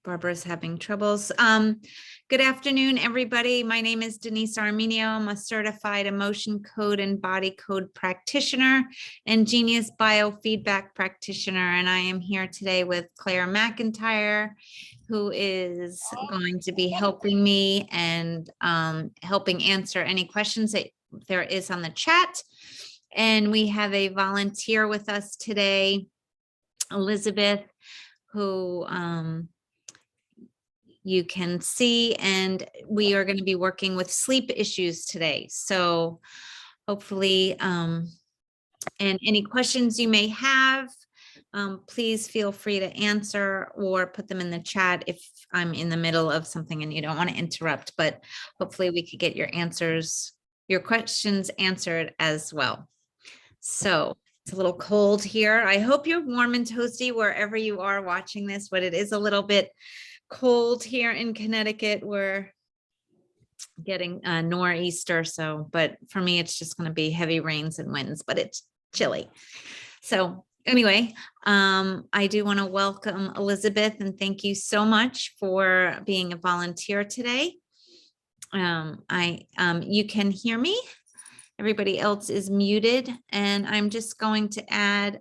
Barbara's having troubles. Good afternoon, everybody. My name is Denise Armenio. I'm a certified emotion code and body code practitioner and genius biofeedback practitioner. And I am here today with Claire McIntyre, who is going to be helping me and helping answer any questions that there is on the chat. And we have a volunteer with us today, Elizabeth, who you can see, and we are going to be working with sleep issues today. So hopefully, and any questions you may have, please feel free to answer or put them in the chat if I'm in the middle of something and you don't want to interrupt, but hopefully we could get your questions answered as well. So it's a little cold here. I hope you're warm and toasty wherever you are watching this, but it is a little bit cold here in Connecticut. We're getting a nor'easter, but for me, it's just going to be heavy rains and winds, but it's chilly. So anyway, I do want to welcome Elizabeth and thank you so much for being a volunteer today. You can hear me. Everybody else is muted, and I'm just going to add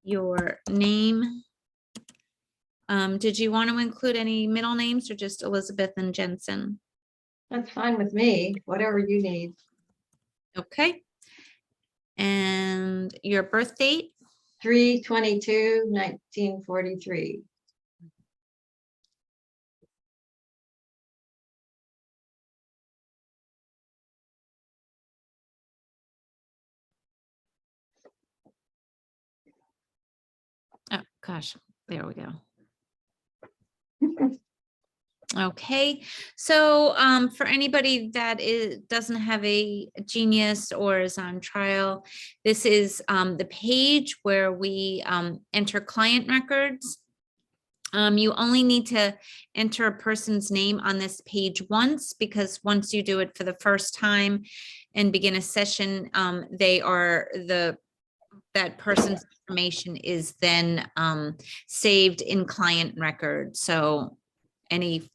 your name. Did you want to include any middle names or just Elizabeth and Jensen? That's fine with me, whatever you need. Okay. And your birth date? 3/22/1943. Oh, gosh, there we go. Okay, so for anybody that doesn't have a genius or is on trial, this is the page where we enter client records. You only need to enter a person's name on this page once, because once you do it for the first time and begin a session, that person's information is then saved in client record. So any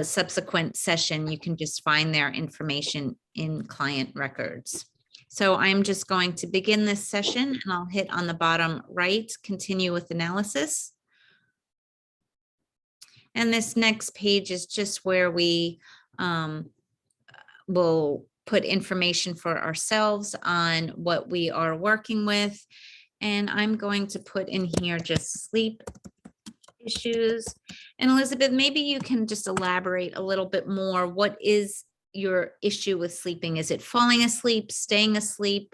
subsequent session, you can just find their information in client records. So I'm just going to begin this session, and I'll hit on the bottom right, continue with analysis. And this next page is just where we will put information for ourselves on what we are working with. And I'm going to put in here just sleep issues. And Elizabeth, maybe you can just elaborate a little bit more. What is your issue with sleeping? Is it falling asleep, staying asleep,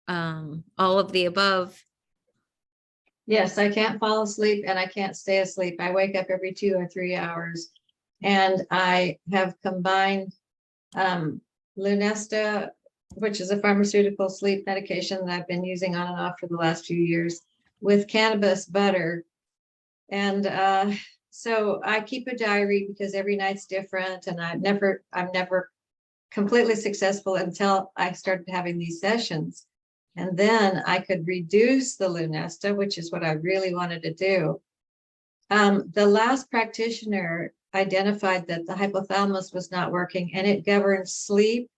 all of the above? Yes, I can't fall asleep and I can't stay asleep. I wake up every 2 or 3 hours, and I have combined Lunesta, which is a pharmaceutical sleep medication that I've been using on and off for the last few years, with cannabis butter. And so I keep a diary because every night's different, and I'm never completely successful until I started having these sessions. And then I could reduce the Lunesta, which is what I really wanted to do. The last practitioner identified that the hypothalamus was not working, and it governs sleep,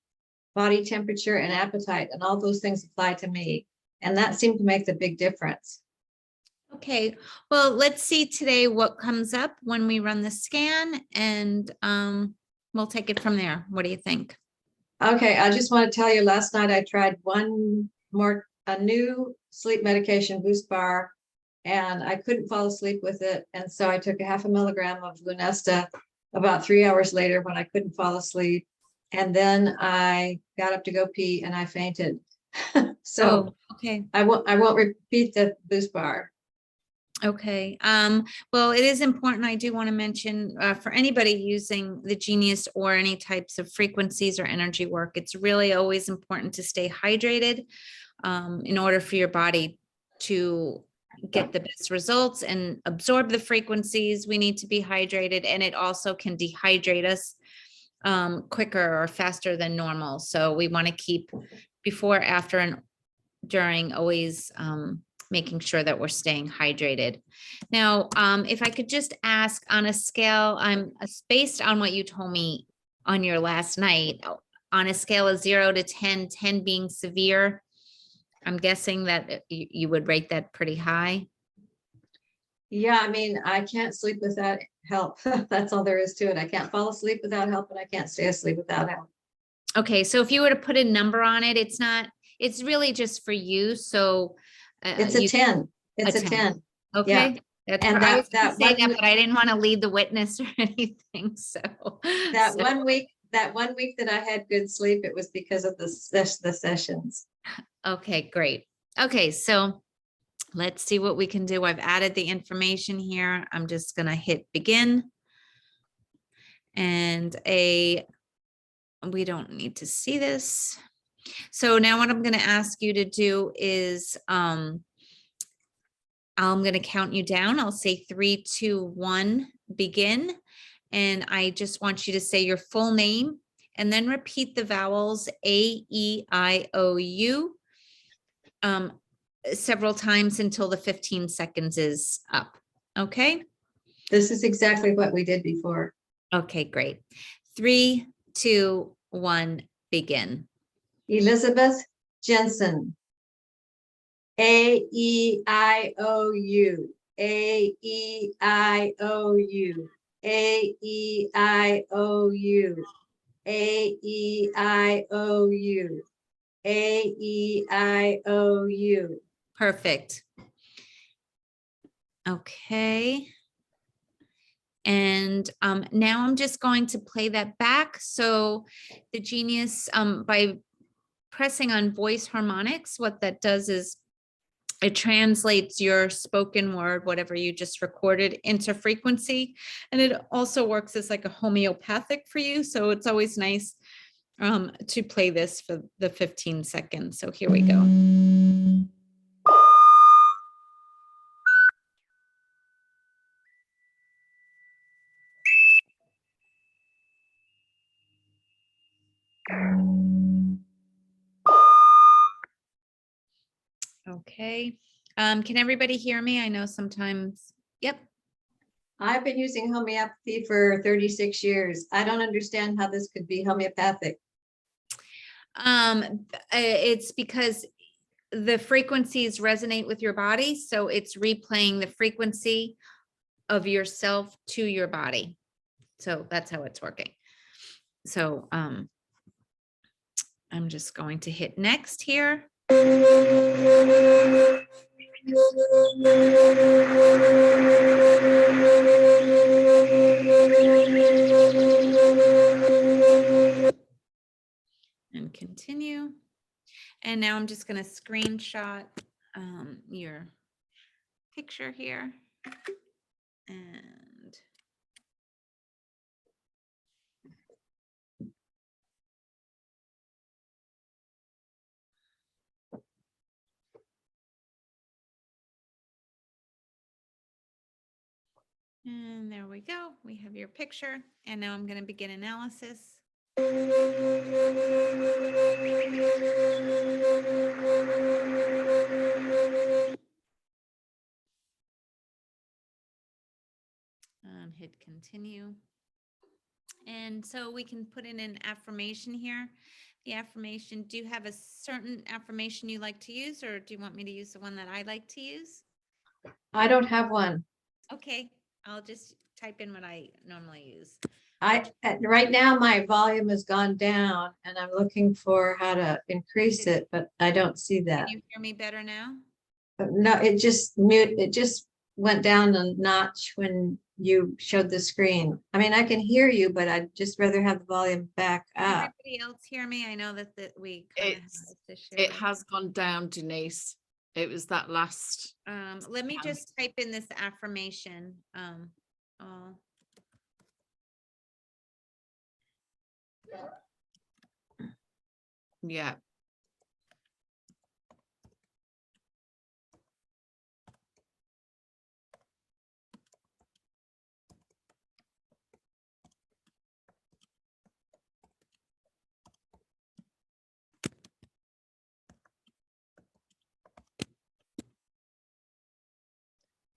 body temperature, and appetite, and all those things apply to me. And that seemed to make the big difference. Okay, well, let's see today what comes up when we run the scan, and we'll take it from there. What do you think? Okay, I just want to tell you, last night I tried a new sleep medication, Boost Bar, and I couldn't fall asleep with it. And so I took a 0.5 milligram of Lunesta about 3 hours later when I couldn't fall asleep. And then I got up to go pee and I fainted. So okay, I won't repeat the Boost Bar. Okay. Well, it is important. I do want to mention for anybody using the Genius or any types of frequencies or energy work, it's really always important to stay hydrated in order for your body to get the best results and absorb the frequencies. We need to be hydrated, and it also can dehydrate us quicker or faster than normal. So we want to keep before, after, and during always making sure that we're staying hydrated. Now, if I could just ask on a scale, based on what you told me on your last night, on a scale of 0 to 10, 10 being severe, I'm guessing that you would rate that pretty high. Yeah, I mean, I can't sleep without help. That's all there is to it. I can't fall asleep without help, and I can't stay asleep without help. Okay, so if you were to put a number on it, it's really just for you. So It's a 10. It's a 10. Okay. That's And I was gonna that say one that, but I didn't want to lead the witness or anything. So that so- 1 week, that 1 week that I had good sleep, it was because of the sessions. Okay, great. Okay, so let's see what we can do. I've added the information here. I'm just gonna hit begin. And we don't need to see this. So now what I'm gonna ask you to do is I'm gonna count you down. I'll say 3, 2, 1, begin. And I just want you to say your full name and then repeat the vowels A, E, I, O, U several times until the 15 seconds is up. Okay. This is exactly what we did before. Okay, great. 3, 2, 1, begin. Elizabeth Jensen. A-E-I-O-U. A-E-I-O-U. A-E-I-O-U. A-E-I-O-U. A-E-I-O-U. Perfect. Okay. And now I'm just going to play that back. So the Genius, by pressing on voice harmonics, what that does is it translates your spoken word, whatever you just recorded, into frequency. And it also works as like a homeopathic for you. So it's always nice to play this for the 15 seconds. So here we go. Okay. Can everybody hear me? I know sometimes. Yep. I've been using homeopathy for 36 years. I don't understand how this could be homeopathic. It's because the frequencies resonate with your body. So it's replaying the frequency of yourself to your body. So that's how it's working. So I'm just going to hit next here. And continue. And now I'm just going to screenshot your picture here. And there we go. We have your picture. And now I'm going to begin analysis. Hit continue. And so we can put in an affirmation here. The affirmation, do you have a certain affirmation you like to use, or do you want me to use the one that I like to use? I don't have one. Okay, I'll just type in what I normally use. Right now my volume has gone down and I'm looking for how to increase it, but I don't see that. Can you hear me better now? No, it just went down a notch when you showed the screen. I mean, I can hear you, but I'd just rather have the volume back up. Everybody else hear me? I know that we kind of have this issue. It has gone down, Denise. It was that last. Let me just type in this affirmation. Yeah.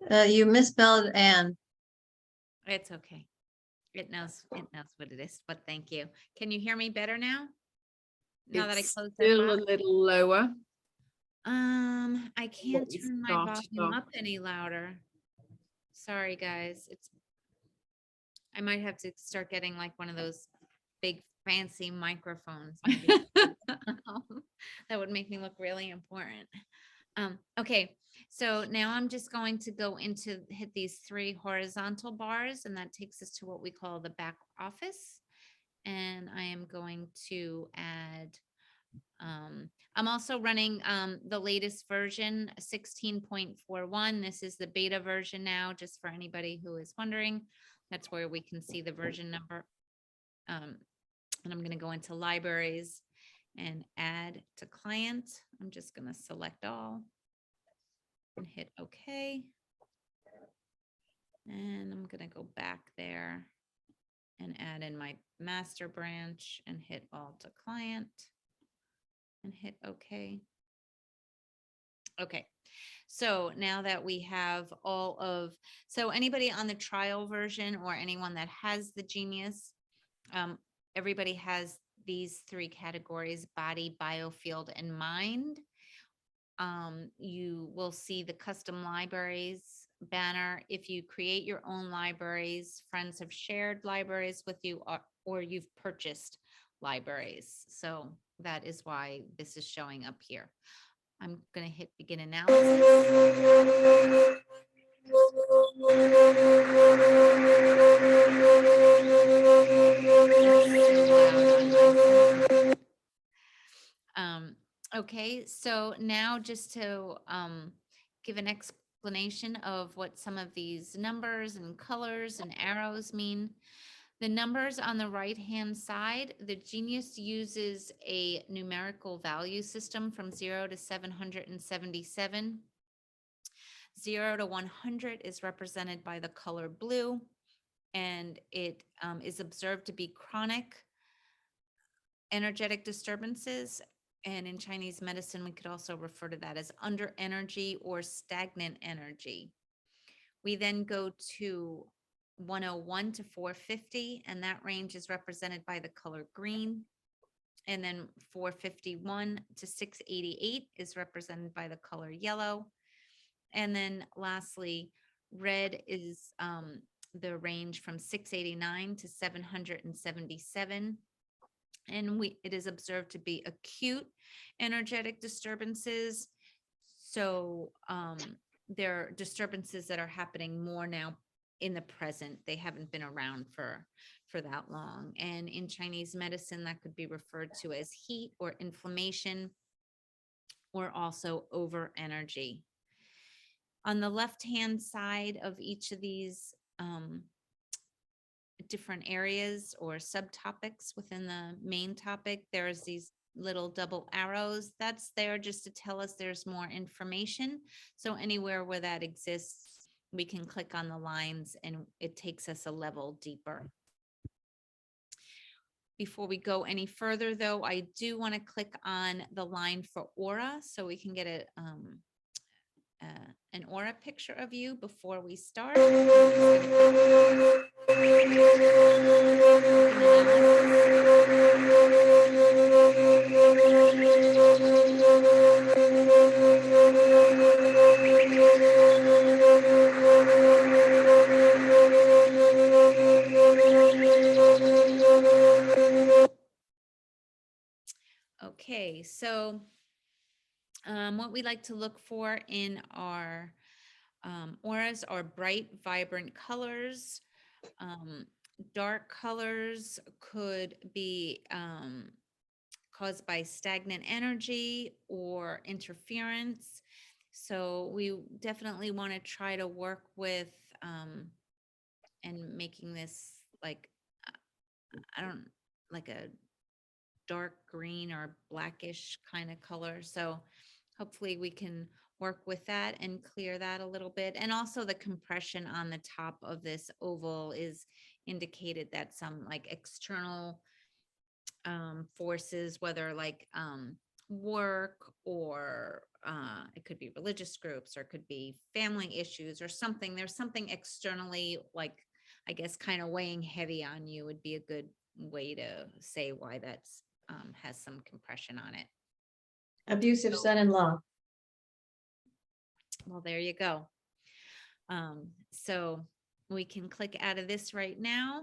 You misspelled Anne. It's okay. It knows what it is, but thank you. Can you hear me better now? Now that I It's closed that still a box? little lower. I can't we turn my started volume off. up any louder. Sorry, guys. I might have to start getting like one of those big fancy microphones. Maybe. That would make me look really important. Okay, so now I'm just going to go into hit these 3 horizontal bars, and that takes us to what we call the back office. And I am going to add, I'm also running the latest version 16.41. This is the beta version now, just for anybody who is wondering. That's where we can see the version number. And I'm going to go into libraries and add to client. I'm just going to select all and hit OK. And I'm going to go back there and add in my master branch and hit all to client and hit OK. Okay. So now that we have so anybody on the trial version or anyone that has the Genius, everybody has these 3 categories: body, biofield, and mind. You will see the custom libraries banner. If you create your own libraries, friends have shared libraries with you, or you've purchased libraries. So that is why this is showing up here. I'm going to hit begin analysis. Okay, so now just to give an explanation of what some of these numbers and colors and arrows mean. The numbers on the right-hand side, the Genius uses a numerical value system from 0 to 777. 0 to 100 is represented by the color blue, and it is observed to be chronic energetic disturbances. And in Chinese medicine, we could also refer to that as under energy or stagnant energy. We then go to 101 to 450, and that range is represented by the color green. And then 451 to 688 is represented by the color yellow. And then lastly, red is the range from 689 to 777. And it is observed to be acute energetic disturbances. So there are disturbances that are happening more now in the present. They haven't been around for that long. And in Chinese medicine, that could be referred to as heat or inflammation, or also over energy. On the left-hand side of each of these different areas or subtopics within the main topic, there's these little double arrows. That's there just to tell us there's more information. So anywhere where that exists, we can click on the lines and it takes us a level deeper. Before we go any further, though, I do want to click on the line for aura so we can get an aura picture of you before we start. Okay, so what we like to look for in our auras are bright, vibrant colors. Dark colors could be caused by stagnant energy or interference. So we definitely want to try to work with and making this like, like a dark green or blackish kind of color. So hopefully we can work with that and clear that a little bit. And also the compression on the top of this oval is indicated that some like external forces, whether like work or it could be religious groups, or it could be family issues or something. There's something externally, like, I guess, kind of weighing heavy on you would be a good way to say why that's has some compression on it. Abusive son-in-law. Well, there you go. So we can click out of this right now.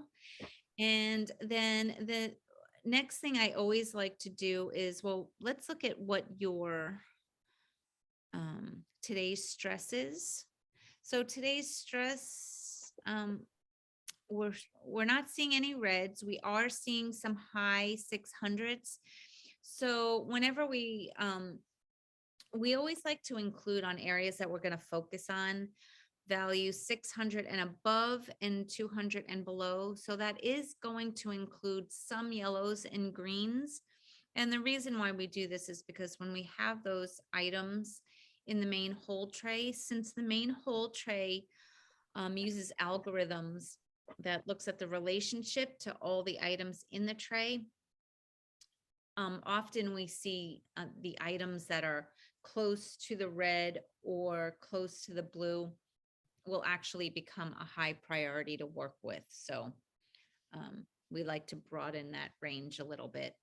And then the next thing I always like to do is, well, let's look at what your today's stress is. So today's stress, we're not seeing any reds. We are seeing some high 600s. So whenever we always like to include on areas that we're going to focus on values 600 and above and 200 and below. So that is going to include some yellows and greens. And the reason why we do this is because when we have those items in the main whole tray, since the main whole tray uses algorithms that looks at the relationship to all the items in the tray, often we see the items that are close to the red or close to the blue will actually become a high priority to work with. So we like to broaden that range a little bit.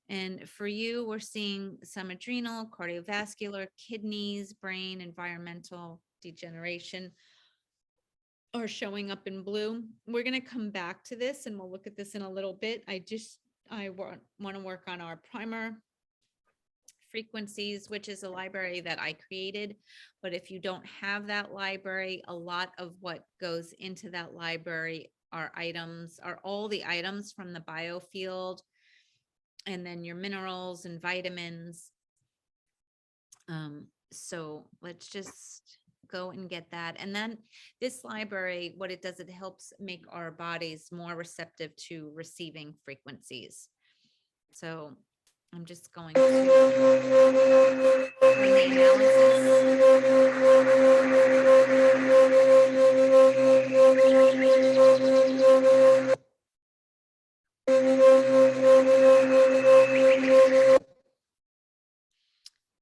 And for you, we're seeing some adrenal, cardiovascular, kidneys, brain, environmental, degeneration are showing up in blue. We're going to come back to this and we'll look at this in a little bit. I want to work on our primer frequencies, which is a library that I created. But if you don't have that library, a lot of what goes into that library are all the items from the biofield, and then your minerals and vitamins. So let's just go and get that. And then this library, what it does, it helps make our bodies more receptive to receiving frequencies. So I'm just going to run the analysis.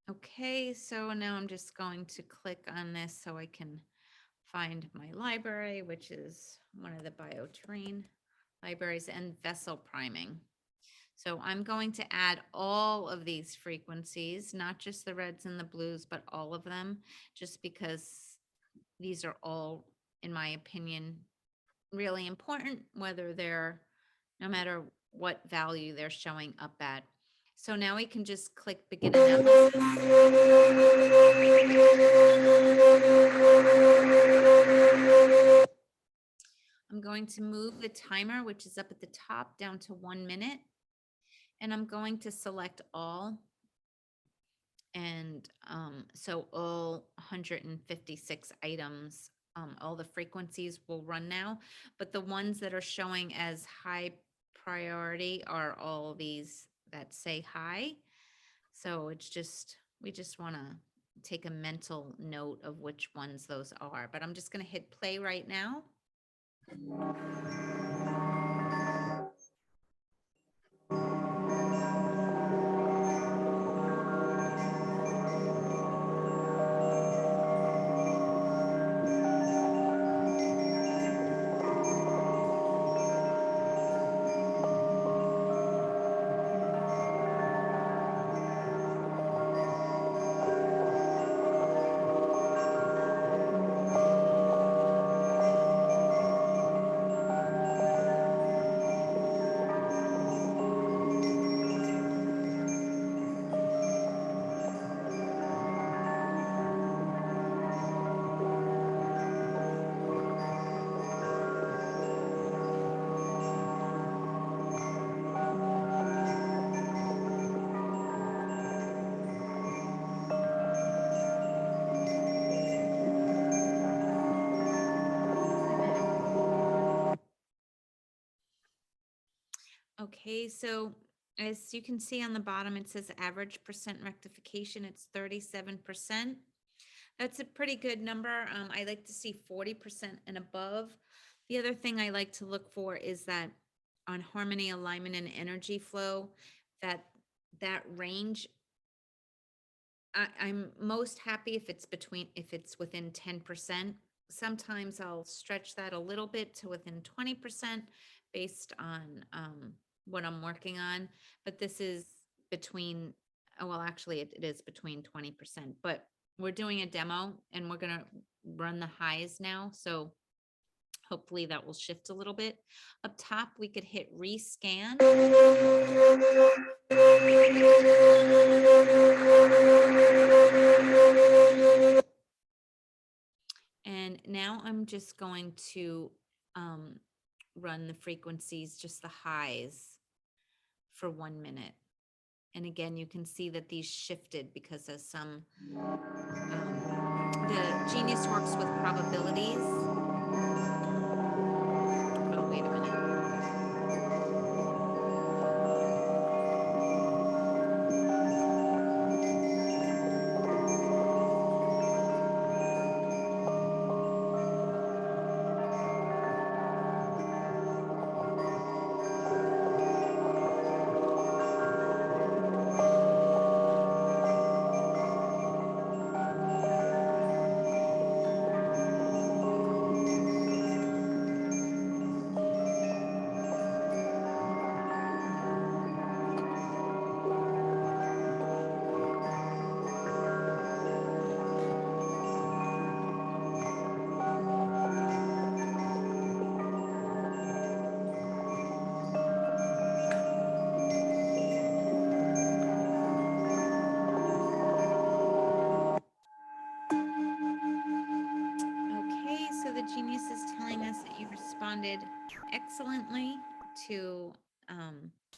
Okay, so now I'm just going to click on this so I can find my library, which is one of the bioterrain libraries, and vessel priming. So I'm going to add all of these frequencies, not just the reds and the blues, but all of them, just because these are all, in my opinion, really important, no matter what value they're showing up at. So now we can just click begin analysis. I'm going to move the timer, which is up at the top, down to 1 minute. And I'm going to select all. And so all 156 items, all the frequencies will run now, but the ones that are showing as high priority are all these that say high. So we just want to take a mental note of which ones those are, but I'm just going to hit play right now. Okay, so as you can see on the bottom, it says average percent rectification. It's 37%. That's a pretty good number. I like to see 40% and above. The other thing I like to look for is that on harmony, alignment, and energy flow, that range I'm most happy if it's within 10%. Sometimes I'll stretch that a little bit to within 20% based on what I'm working on. But this is between, oh, well, actually it is between 20%, but we're doing a demo and we're gonna run the highs now. So hopefully that will shift a little bit. Up top, we could hit rescan. And now I'm just going to run the frequencies, just the highs for 1 minute. And again, you can see that these shifted because of some, the Genius works with probabilities. Oh, wait a minute. Okay, so the Genius is telling us that you responded excellently to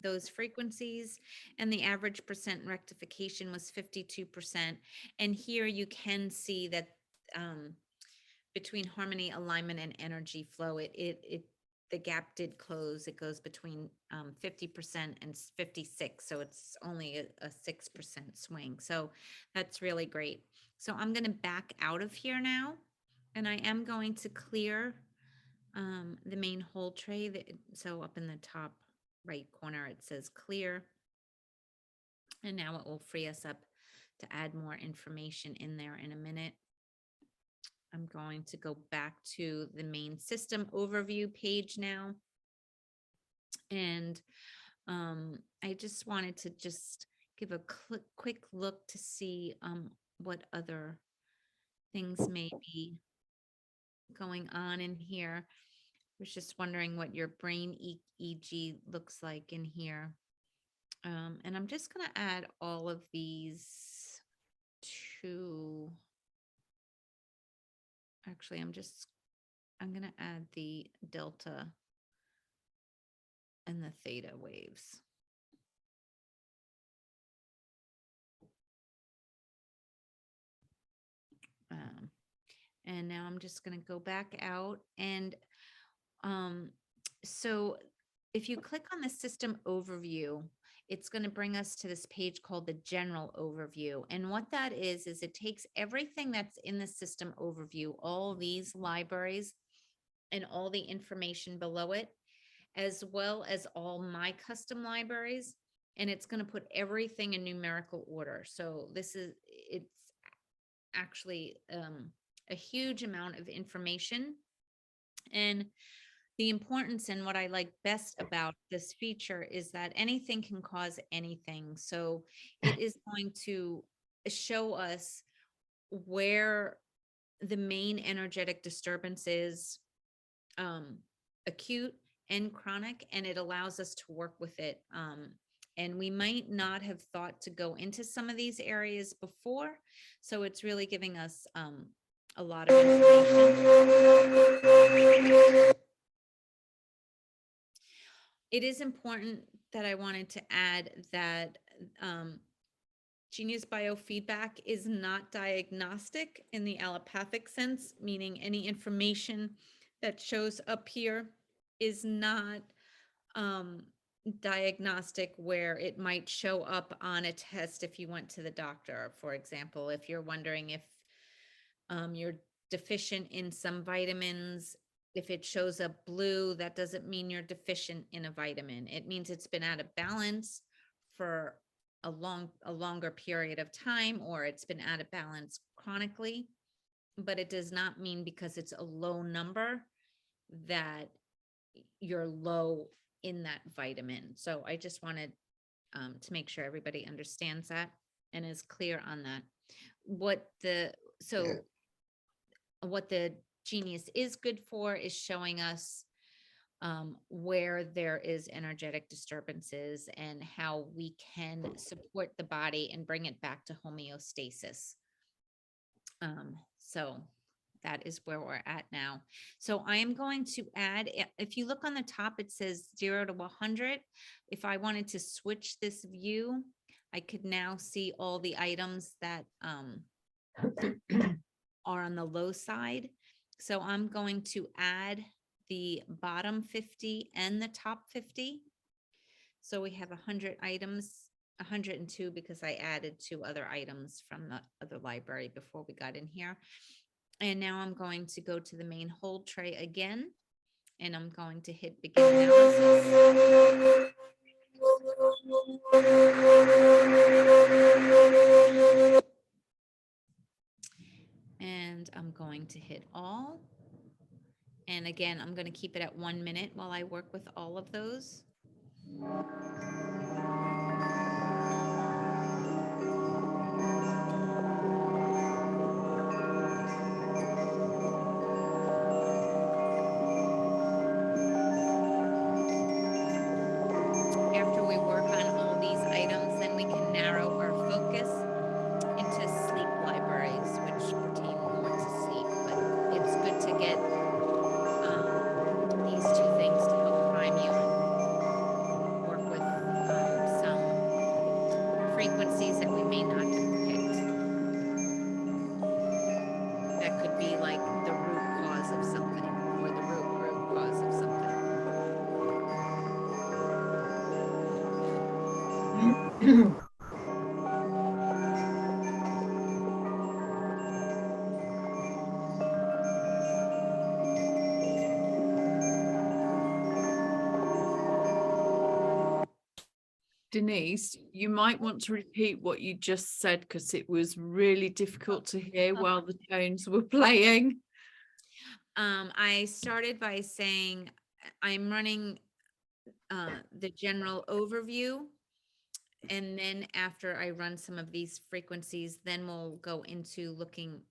those frequencies, and the average percent rectification was 52%. And here you can see that between harmony, alignment, and energy flow, the gap did close. It goes between 50% and 56, so it's only a 6% swing. So that's really great. So I'm going to back out of here now, and I am going to clear the main hold tray. So up in the top right corner, it says clear. And now it will free us up to add more information in there in a minute. I'm going to go back to the main system overview page now. And I just wanted to just give a quick look to see what other things may be going on in here. I was just wondering what your brain EEG looks like in here. And I'm just going to add all of these to, actually, I'm going to add the delta and the theta waves. And now I'm just going to go back out. And so if you click on the system overview, it's going to bring us to this page called the general overview. And what that is it takes everything that's in the system overview, all these libraries and all the information below it, as well as all my custom libraries, and it's going to put everything in numerical order. So it's actually a huge amount of information. And the importance and what I like best about this feature is that anything can cause anything. So it is going to show us where the main energetic disturbance is, acute and chronic, and it allows us to work with it. And we might not have thought to go into some of these areas before. So it's really giving us a lot of information. It is important that I wanted to add that Genius biofeedback is not diagnostic in the allopathic sense, meaning any information that shows up here is not diagnostic, where it might show up on a test if you went to the doctor. For example, if you're wondering if you're deficient in some vitamins, if it shows up blue, that doesn't mean you're deficient in a vitamin. It means it's been out of balance for a longer period of time, or it's been out of balance chronically. But it does not mean because it's a low number that you're low in that vitamin. So I just wanted to make sure everybody understands that and is clear on that. What the Genius is good for is showing us where there is energetic disturbances and how we can support the body and bring it back to homeostasis. So that is where we're at now. So I am going to add, if you look on the top, it says 0 to 100. If I wanted to switch this view, I could now see all the items that are on the low side. So I'm going to add the bottom 50 and the top 50. So we have 100 items, 102 because I added 2 other items from the other library before we got in here. And now I'm going to go to the main hold tray again, and I'm going to hit begin analysis. And I'm going to hit all. And again, I'm going to keep it at 1 minute while I work with all of those. After we work on all these items, then we can narrow our focus into sleep libraries, which pertain more to sleep. But it's good to get these 2 things to help prime you and work with some frequencies that we may not have picked. That could be like the root cause of something, or the root cause of something. Denise, you might want to repeat what you just said because it was really difficult to hear while the tones were playing. I started by saying I'm running the general overview. And then after I run some of these frequencies, then we'll go into looking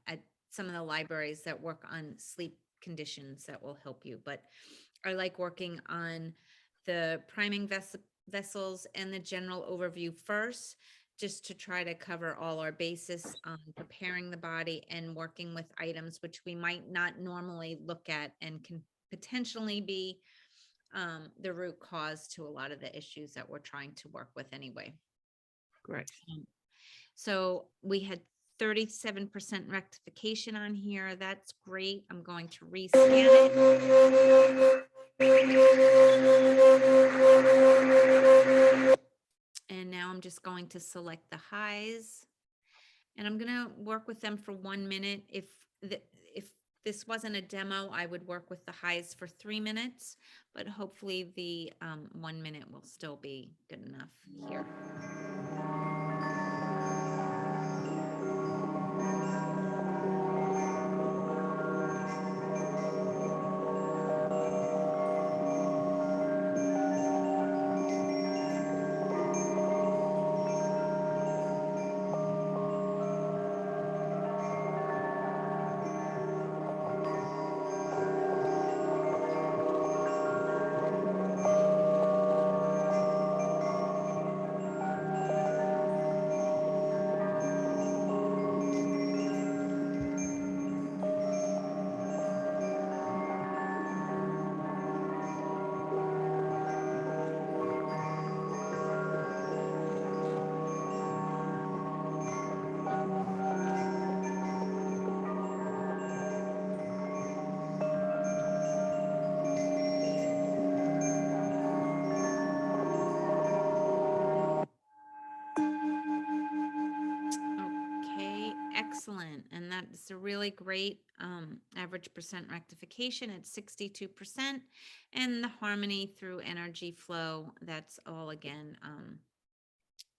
at some of the libraries that work on sleep conditions that will help you. But I like working on the priming vessels and the general overview first, just to try to cover all our bases on preparing the body and working with items which we might not normally look at and can potentially be the root cause to a lot of the issues that we're trying to work with anyway. Great. So we had 37% rectification on here. That's great. I'm going to rescan it. And now I'm just going to select the highs, and I'm going to work with them for 1 minute. If this wasn't a demo, I would work with the highs for 3 minutes, but hopefully the 1 minute will still be good enough here. Excellent. And that's a really great average percent rectification at 62%. And the harmony through energy flow, that's all again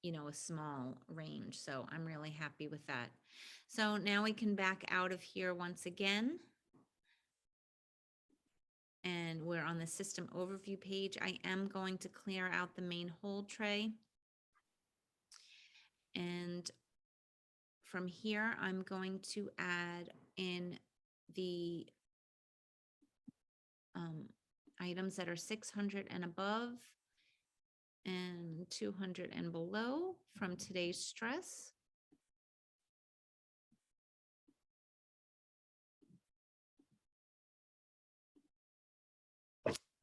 a small range. So I'm really happy with that. So now we can back out of here once again. And we're on the system overview page. I am going to clear out the main hold tray. And from here, I'm going to add in the items that are 600 and above and 200 and below from today's stress.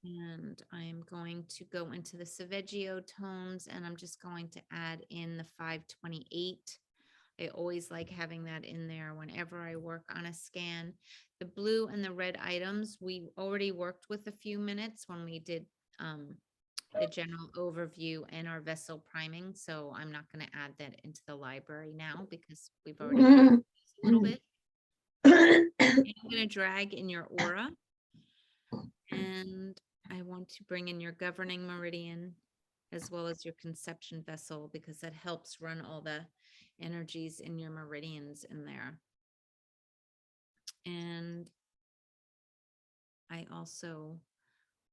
And I'm going to go into the Saveggio tones, and I'm just going to add in the 528. I always like having that in there whenever I work on a scan. The blue and the red items, we already worked with a few minutes when we did the general overview and our vessel priming. So I'm not going to add that into the library now because we've already worked this a little bit. And I'm going to drag in your aura. And I want to bring in your governing meridian as well as your conception vessel, because that helps run all the energies in your meridians in there. And I also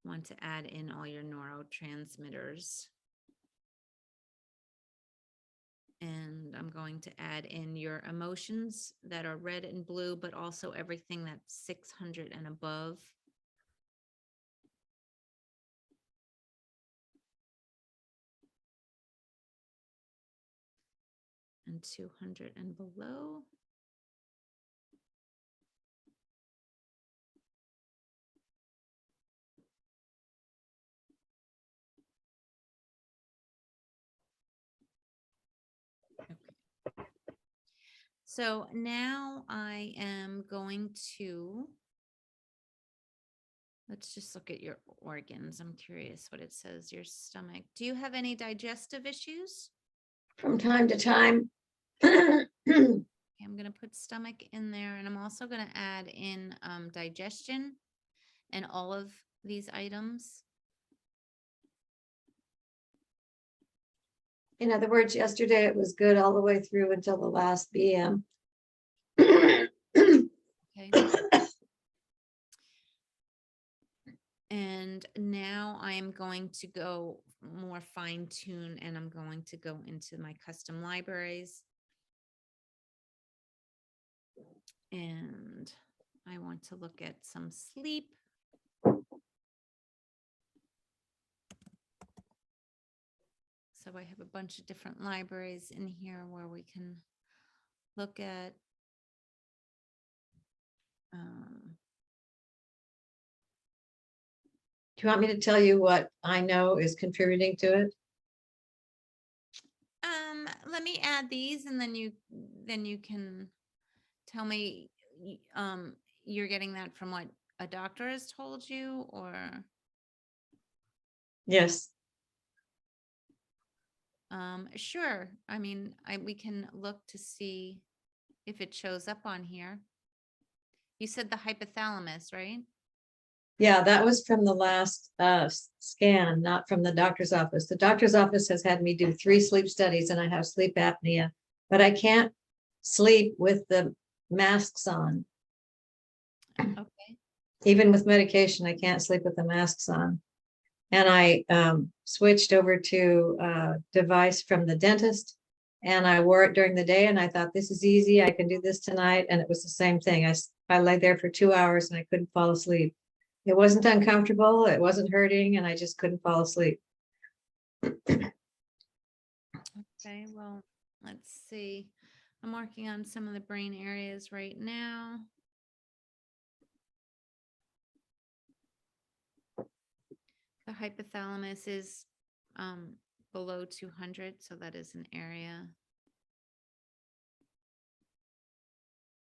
want to add in all your neurotransmitters. And I'm going to add in your emotions that are red and blue, but also everything that's 600 and above. And 200 and below. Okay. So now I am going to, let's just look at your organs. I'm curious what it says, your stomach. Do you have any digestive issues? From time to time. Okay, I'm going to put stomach in there, and I'm also going to add in digestion and all of these items. In other words, yesterday it was good all the way through until the last BM. Okay. And now I am going to go more fine tune, and I'm going to go into my custom libraries. And I want to look at some sleep. So I have a bunch of different libraries in here where we can look at Do you want me to tell you what I know is contributing to it? let me add these, and then you can tell me you're getting that from what a doctor has told you, or Yes. sure. I mean, we can look to see if it shows up on here. You said the hypothalamus, right? Yeah, that was from the last scan, not from the doctor's office. The doctor's office has had me do 3 sleep studies, and I have sleep apnea, but I can't sleep with the masks on. Okay. Even with medication, I can't sleep with the masks on. And I switched over to a device from the dentist, and I wore it during the day, and I thought, this is easy, I can do this tonight. And it was the same thing. I lay there for 2 hours and I couldn't fall asleep. It wasn't uncomfortable, it wasn't hurting, and I just couldn't fall asleep. Okay, well, let's see. I'm working on some of the brain areas right now. The hypothalamus is below 200, so that is an area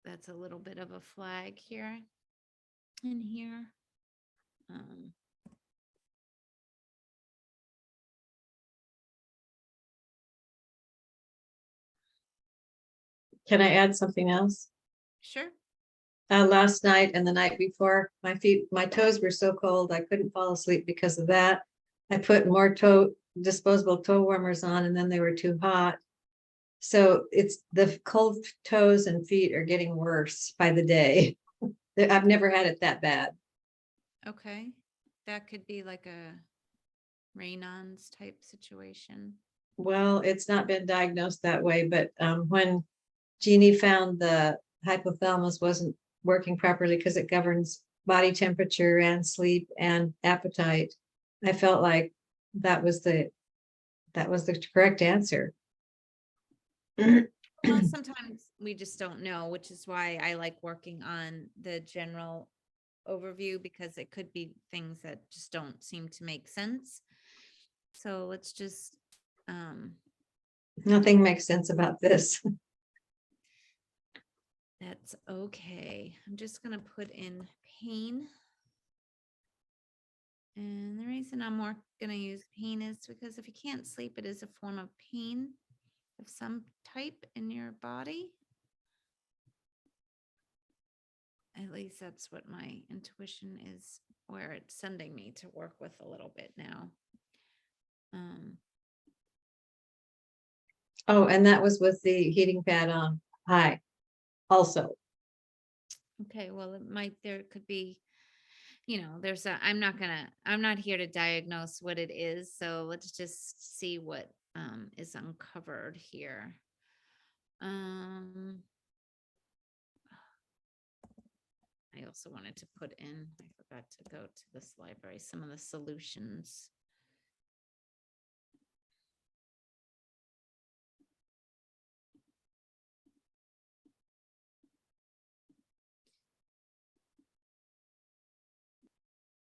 that's a little bit of a flag here in here. Can I add something else? Sure. Last night and the night before, my toes were so cold I couldn't fall asleep because of that. I put more disposable toe warmers on and then they were too hot. So it's the cold toes and feet are getting worse by the day. I've never had it that bad. Okay, that could be like a Raynaud's type situation. Well, it's not been diagnosed that way, but when Jeannie found the hypothalamus wasn't working properly because it governs body temperature and sleep and appetite, I felt like that was the correct answer. Well, sometimes we just don't know, which is why I like working on the general overview, because it could be things that just don't seem to make sense. So let's just, Nothing makes sense about this. that's okay. I'm just gonna put in pain. And the reason I'm more gonna use pain is because if you can't sleep, it is a form of pain of some type in your body. At least that's what my intuition is, where it's sending me to work with a little bit now. Oh, and that was with the heating pad on high also. Okay, well, there could be, I'm not here to diagnose what it is. So let's just see what is uncovered here. I also wanted to put in, I forgot to go to this library, some of the solutions.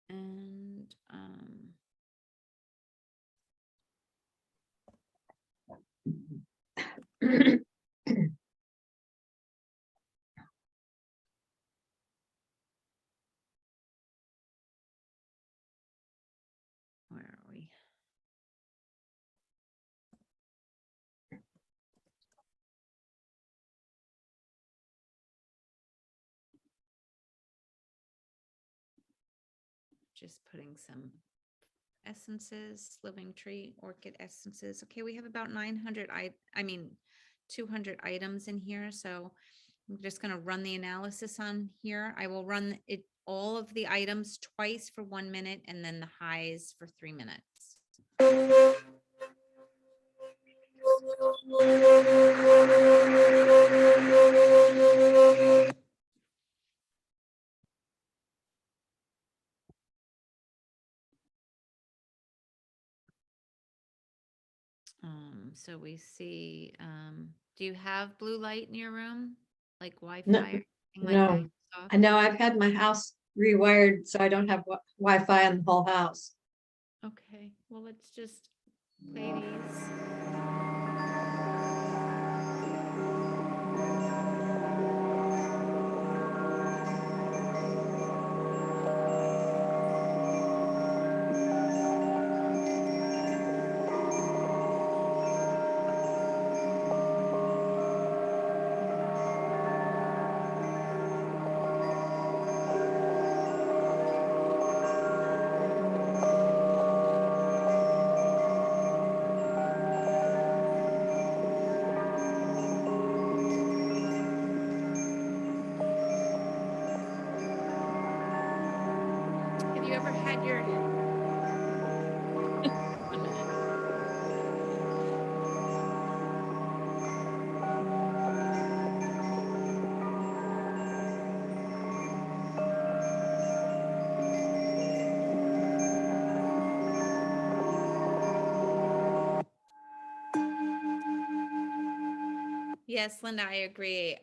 And where are we? Just putting some essences, living tree, orchid essences. Okay, we have about 900, 200 items in here. So I'm just going to run the analysis on here. I will run it, all of the items twice for 1 minute and then the highs for 3 minutes. So we see, do you have blue light in your room? Like Wi-Fi No, or anything like no. that? I know I've had my house rewired so I don't have Wi-Fi in the whole house. Okay, well, let's just play these. Have you ever had your 1 minute? Yes, Linda, I agree.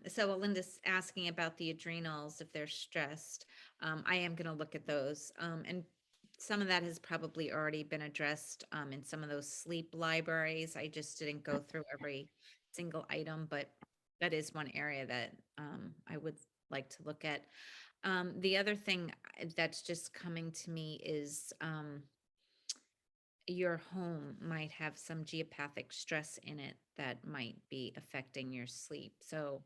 So Linda's asking about the adrenals, if they're stressed. I am going to look at those. And some of that has probably already been addressed in some of those sleep libraries. I just didn't go through every single item, but that is one area that I would like to look at. The other thing that's just coming to me is your home might have some geopathic stress in it that might be affecting your sleep. So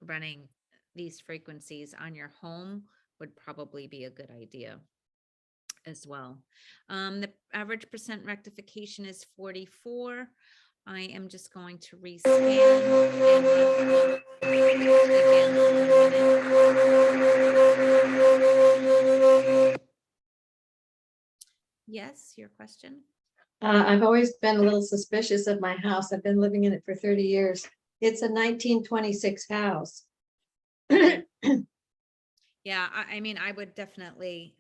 running these frequencies on your home would probably be a good idea. as well. The average percent rectification is 44. I am just going to rescan. Yes, your question? I've always been a little suspicious of my house. I've been living in it for 30 years. It's a 1926 house. Yeah, I mean, I would definitely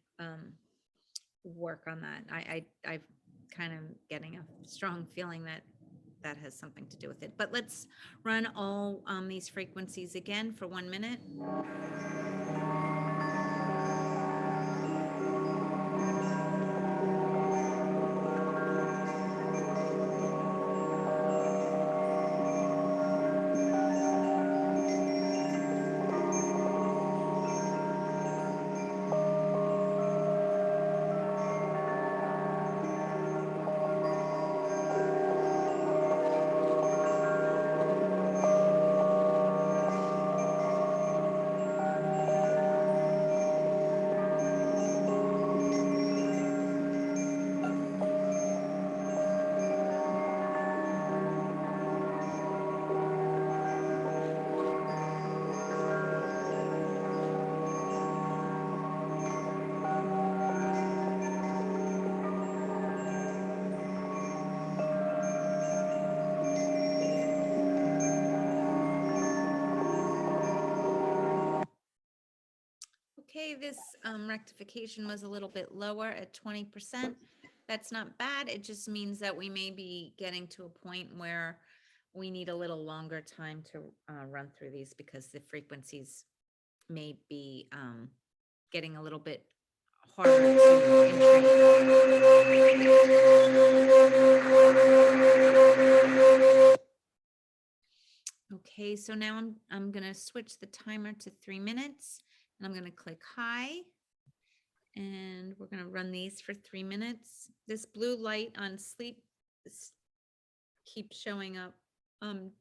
work on that. I've kind of getting a strong feeling that that has something to do with it. But let's run all these frequencies again for 1 minute. Okay, this rectification was a little bit lower at 20%. That's not bad. It just means that we may be getting to a point where we need a little longer time to run through these because the frequencies may be getting a little bit harder to entrain. Okay, so now I'm gonna switch the timer to 3 minutes. And I'm going to click high, and we're going to run these for 3 minutes. This blue light on sleep keeps showing up.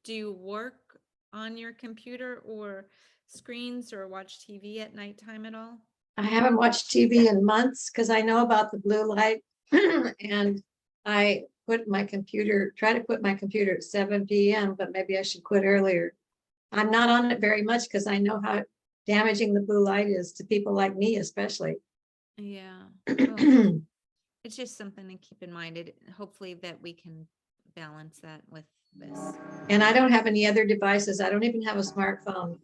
Do you work on your computer or screens or watch TV at nighttime at all? I haven't watched TV in months because I know about the blue light and I try to quit my computer at 7 p.m., but maybe I should quit earlier. I'm not on it very much because I know how damaging the blue light is to people like me, especially. Yeah. Well, it's just something to keep in mind. Hopefully that we can balance that with this. And I don't have any other devices. I don't even have a smartphone.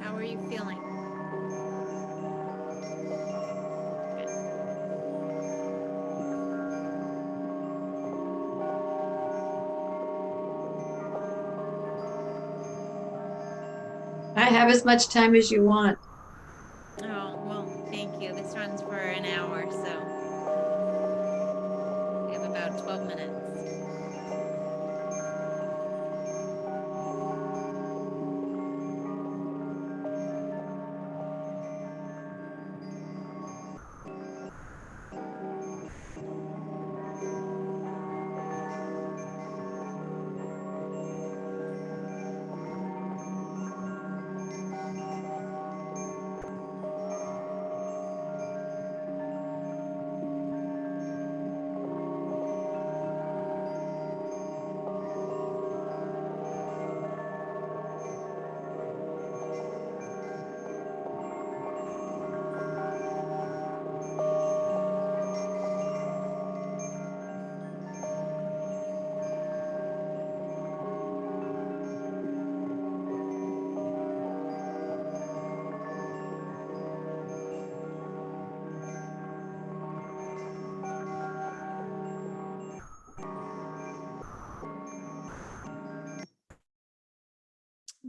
How are you feeling? I have as much time as you want. Oh, well, thank you. This runs for an hour, so we have about 12 minutes.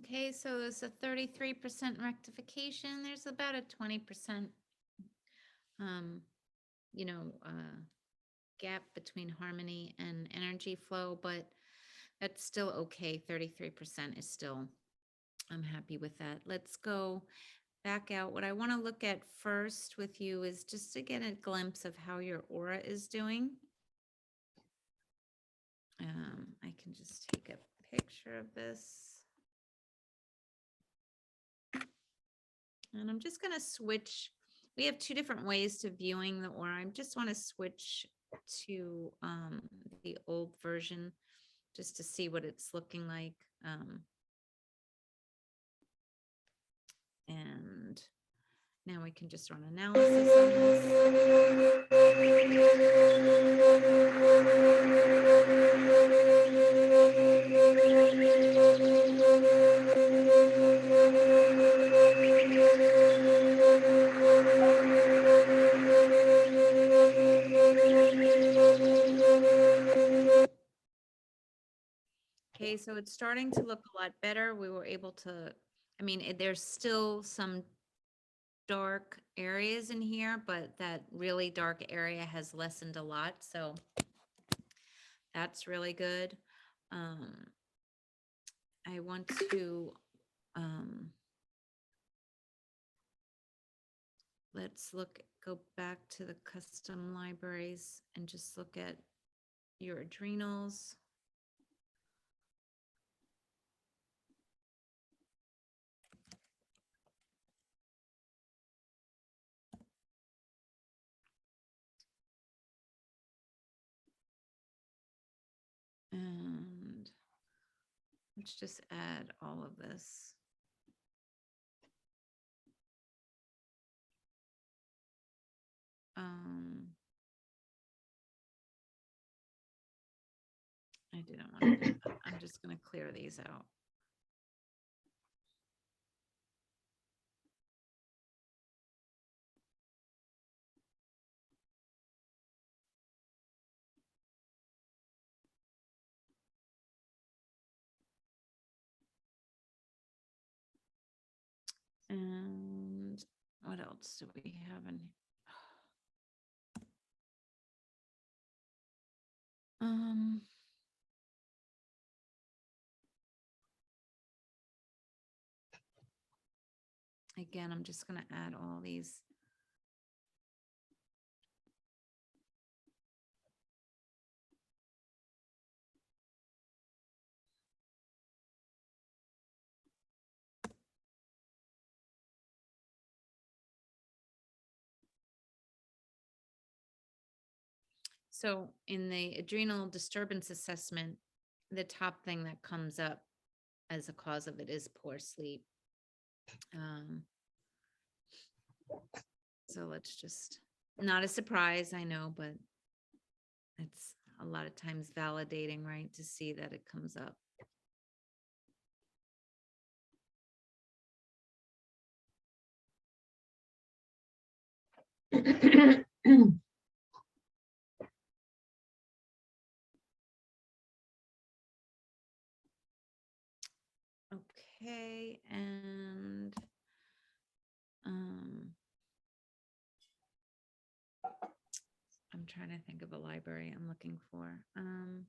Okay, so it's a 33% rectification. There's about a 20%, um, you know, gap between harmony and energy flow, but that's still okay. 33% is still, I'm happy with that. Let's go back out. What I want to look at first with you is just to get a glimpse of how your aura is doing. I can just take a picture of this. And I'm just going to switch. We have two different ways to viewing the aura. I just want to switch to the old version just to see what it's looking like. And now we can just run analysis on Okay, so it's starting to look a lot better. We were able to, I mean, there's still some dark areas in here, but that really dark area has lessened a lot. So that's really good. I want to, let's go back to the custom libraries and just look at your adrenals. And let's just add all of this. I didn't want to do that. I'm just going to clear these out. And what else do we have in? Again, I'm just going to add all these. So in the adrenal disturbance assessment, the top thing that comes up as a cause of it is poor sleep. So let's just, not a surprise, I know, but it's a lot of times validating, right, to see that it comes up. Okay, and I'm trying to think of a library I'm looking for. And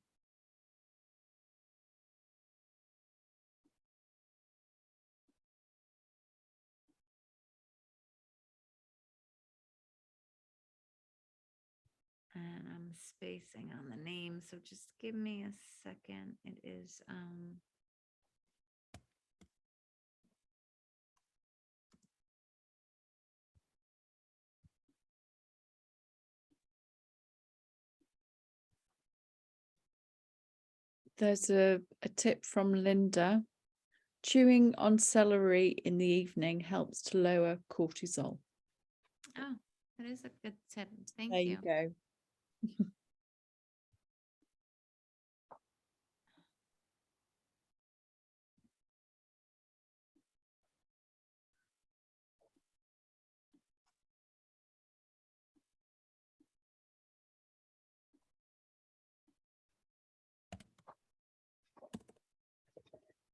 I'm spacing on the name, so just give me a second. It is There's a tip from Linda. Chewing on celery in the evening helps to lower cortisol. oh, that is a good tip. Thank There you. you go.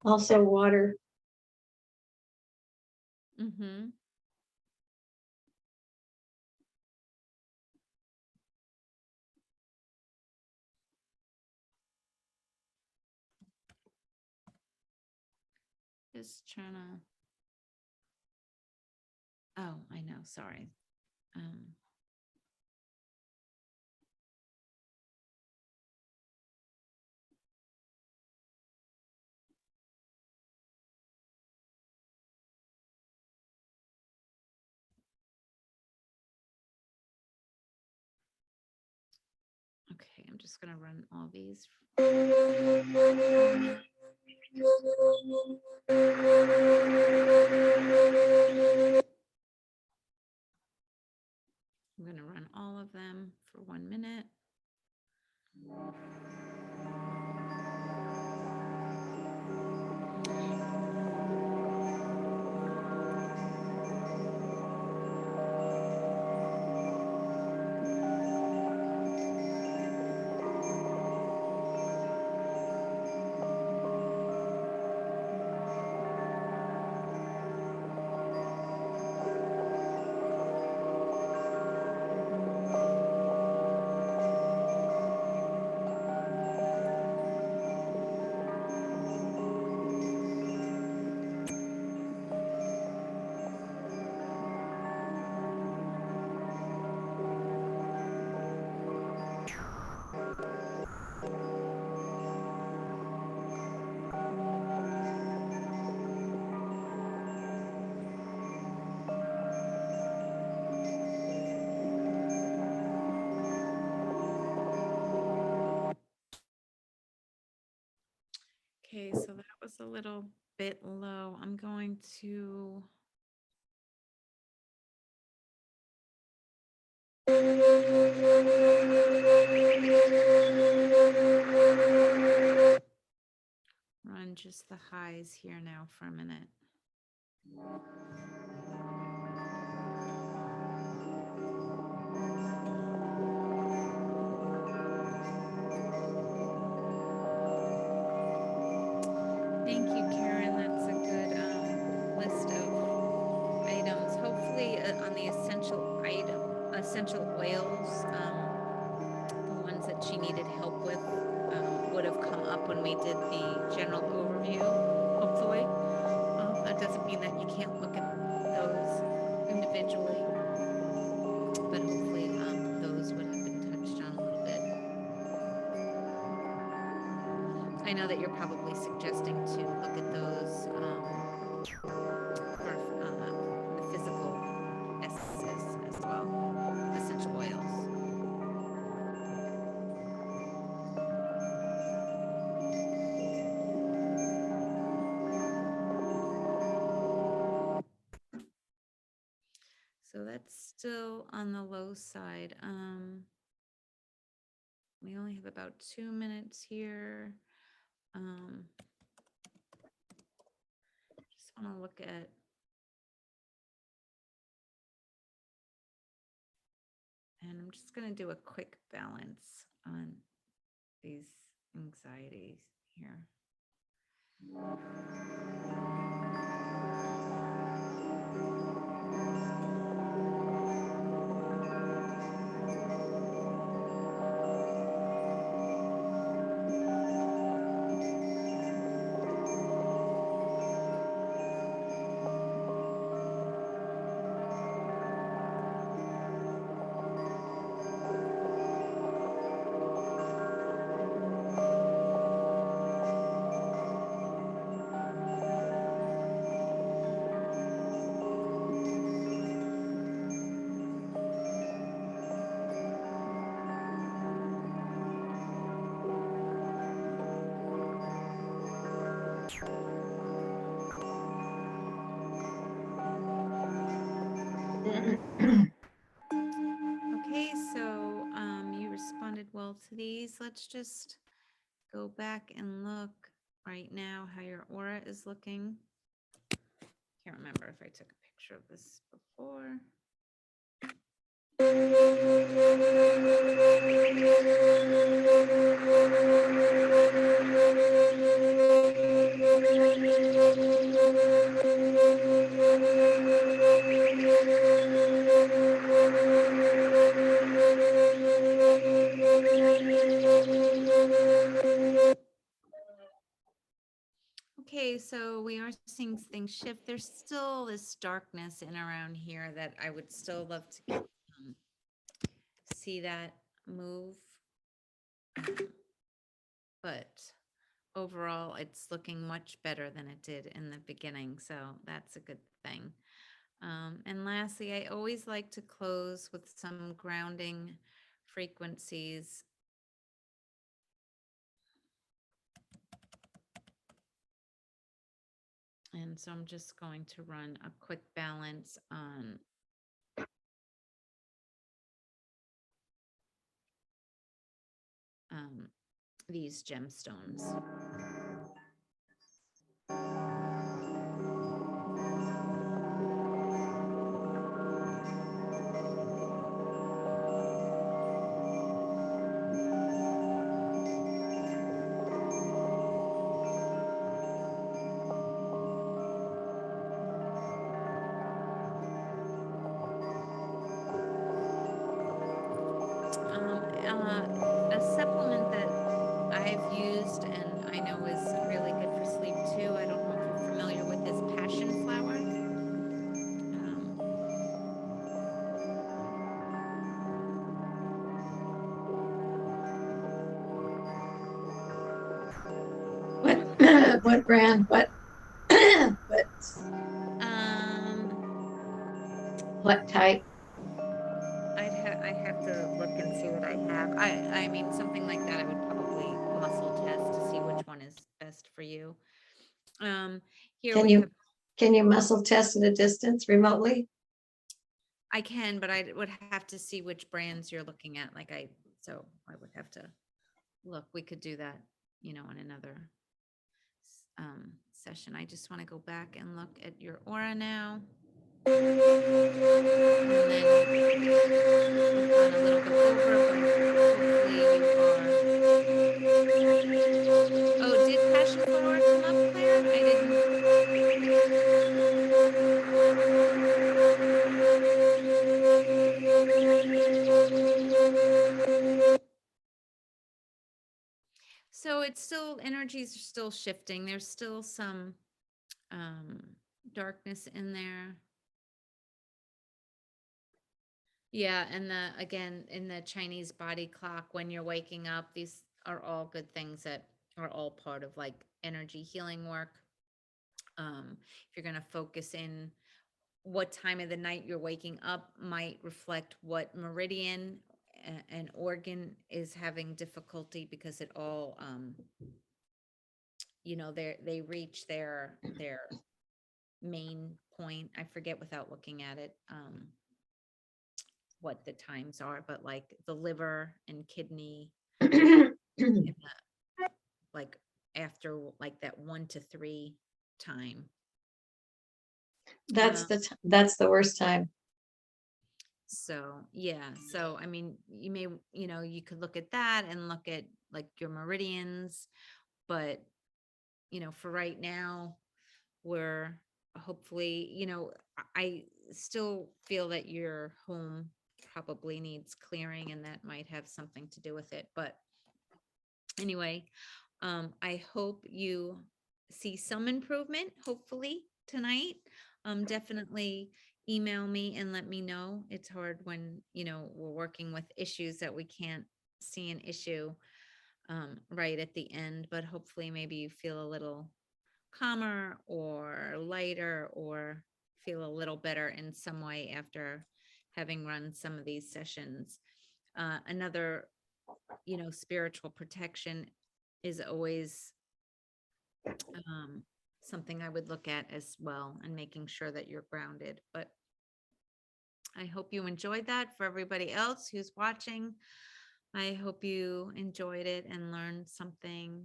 Also water. Mm-hmm. Just trying to. Oh, I know. Sorry. Okay, I'm just gonna run all these. I'm gonna run all of them for 1 minute. Okay, so that was a little bit low. I'm going to. Run just the highs here now for a minute. Thank you, Karen. That's a good list of items. Hopefully on the essential oils, the ones that she needed help with would have come up when we did the general overview, hopefully. That doesn't mean that you can't look at those individually, but hopefully those would have been touched on a little bit. I know that you're probably suggesting to look at those for the physical essences as well, essential oils. So that's still on the low side. We only have about 2 minutes here. Just want to look at. And I'm just going to do a quick balance on these anxieties here. Okay, so you responded well to these. Let's just go back and look right now how your aura is looking. Can't remember if I took a picture of this before. Okay, so we are seeing things shift. There's still this darkness in around here that I would still love to see that move. But overall, it's looking much better than it did in the beginning, so that's a good thing. And lastly, I always like to close with some grounding frequencies. And so I'm just going to run a quick balance on these gemstones. A supplement that I've used and I know is really good for sleep too. I don't know if you're familiar with is passion flower. What brand? What type? I have to look and see what I have. I mean something like that I would probably muscle test to see which one is best for you. Here Can we have you muscle test at a distance remotely? I can, but I would have to see which brands you're looking at. So I would have to look. We could do that, in another session. I just want to go back and look at your aura now. And then we've gone a little bit over, but hopefully you are. Oh, did passion flower come up, Claire? I didn't. So it's still, energies are still shifting. There's still some darkness in there. Yeah, and again, in the Chinese body clock, when you're waking up, these are all good things that are all part of like energy healing work. If you're going to focus in what time of the night you're waking up might reflect what meridian and organ is having difficulty, because it all they reach their main point. I forget without looking at it what the times are, but like the liver and kidney like after like that 1 to 3 time. That's the worst time. So yeah, so I mean, you may, you could look at that and look at like your meridians, but for right now, we're hopefully, I still feel that your home probably needs clearing, and that might have something to do with it. But anyway, I hope you see some improvement, hopefully tonight. Definitely email me and let me know. It's hard when, we're working with issues that we can't see an issue right at the end, but hopefully maybe you feel a little calmer or lighter or feel a little better in some way after having run some of these sessions. Another, spiritual protection is always something I would look at as well, and making sure that you're grounded. But I hope you enjoyed that. For everybody else who's watching, I hope you enjoyed it and learned something.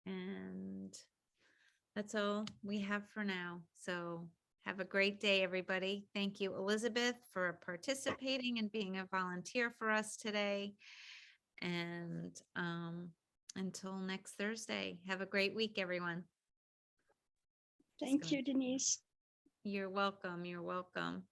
And that's all we have for now. So have a great day, everybody. Thank you, Elizabeth, for participating and being a volunteer for us today. And until next Thursday, have a great week, everyone. Thank you, Denise. You're welcome. You're welcome.